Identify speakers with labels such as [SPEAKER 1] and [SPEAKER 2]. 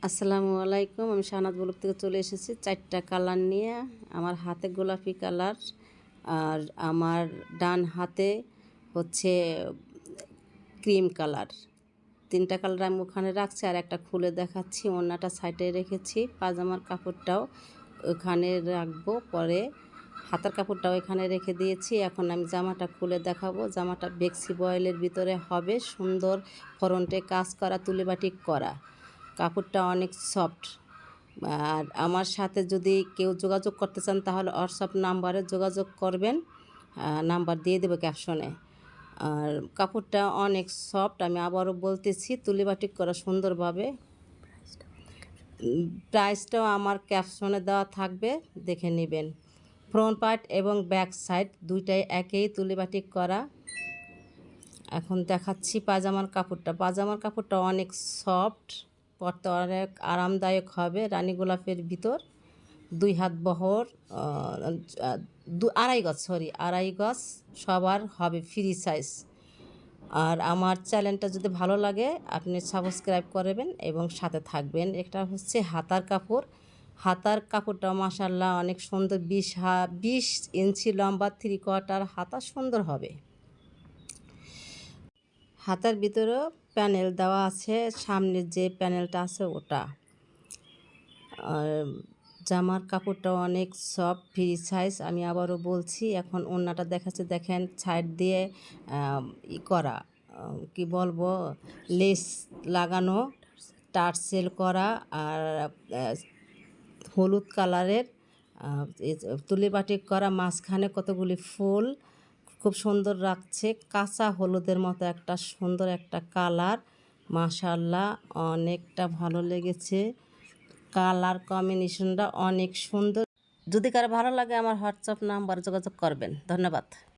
[SPEAKER 1] আসসালামু আলাইকুম। আমি শাহনাজ ব্লগ থেকে চলে এসেছি 4টা কালার নিয়ে। আমার হাতে গোলাপি কালার, আর আমার ডান হাতে হচ্ছে ক্রিম কালার। 3টা কালার আমি ওখানে রাখছি, আর একটা খুলে দেখাচ্ছি। ওড়নাটা সাইডে রেখেছি, পাজামার কাপড়টাও ওখানে রাখবো, পরে হাতার কাপড়টাও এখানে রেখে দিয়েছি। এখন আমি জামাটা খুলে দেখাবো। জামাটা বেক্সি বয়েলের ভিতরে হবে, সুন্দর ফ্রন্টে কাজ করা, তুলি বাটিক করা। কাপড়টা অনেক সফট। আর আমার সাথে যদি কেউ যোগাযোগ করতে চান তাহলে হোয়াটসঅ্যাপ নাম্বারে যোগাযোগ করবেন, নাম্বার দিয়ে দেবো ক্যাপশনে। আর কাপড়টা অনেক সফট, আমি আবারও বলতেছি, তুলি বাটিক করা সুন্দরভাবে। প্রাইসটাও আমার ক্যাপশনে দেওয়া থাকবে, দেখে নেবেন। ফ্রন্ট পার্ট এবং ব্যাক সাইড দুইটাই একই, তুলি বাটিক করা। এখন দেখাচ্ছি পাজামার কাপড়টা। পাজামার কাপড়টা অনেক সফট, পরতে অনেক আরামদায়ক হবে। রানী গোলাপের ভিতর 2 হাত বহর, আড়াই গজ সবার হবে, ফ্রি সাইজ। আর আমার চ্যানেলটা যদি ভালো লাগে আপনি সাবস্ক্রাইব করবেন এবং সাথে থাকবেন। এটা হচ্ছে হাতার কাপড়। হাতার কাপড়টা মাশাআল্লাহ অনেক সুন্দর, 20 ইঞ্চি লম্বা 3/4 হাতা সুন্দর হবে। হাতার ভিতরেও প্যানেল দেওয়া আছে, সামনের যে প্যানেলটা আছে ওটা। আর জামার কাপড়টা অনেক সফট, ফ্রি সাইজ, আমি আবারও বলছি। এখন ওড়নাটা দেখাচ্ছে, দেখেন সাইড দিয়ে করা, কি বলবো, লেস লাগানো, টার্সেল করা, আর হলুদ কালারের তুলি বাটিক করা, মাঝখানে কতগুলি ফুল, খুব সুন্দর লাগছে। কাঁচা হলুদের মতো একটা সুন্দর একটা কালার, মাশাআল্লাহ অনেকটা ভালো লেগেছে। কালার কম্বিনেশনটা অনেক সুন্দর। যদি কারো ভালো লাগে আমার হোয়াটসঅ্যাপ নাম্বার যোগাযোগ করবেন। ধন্যবাদ।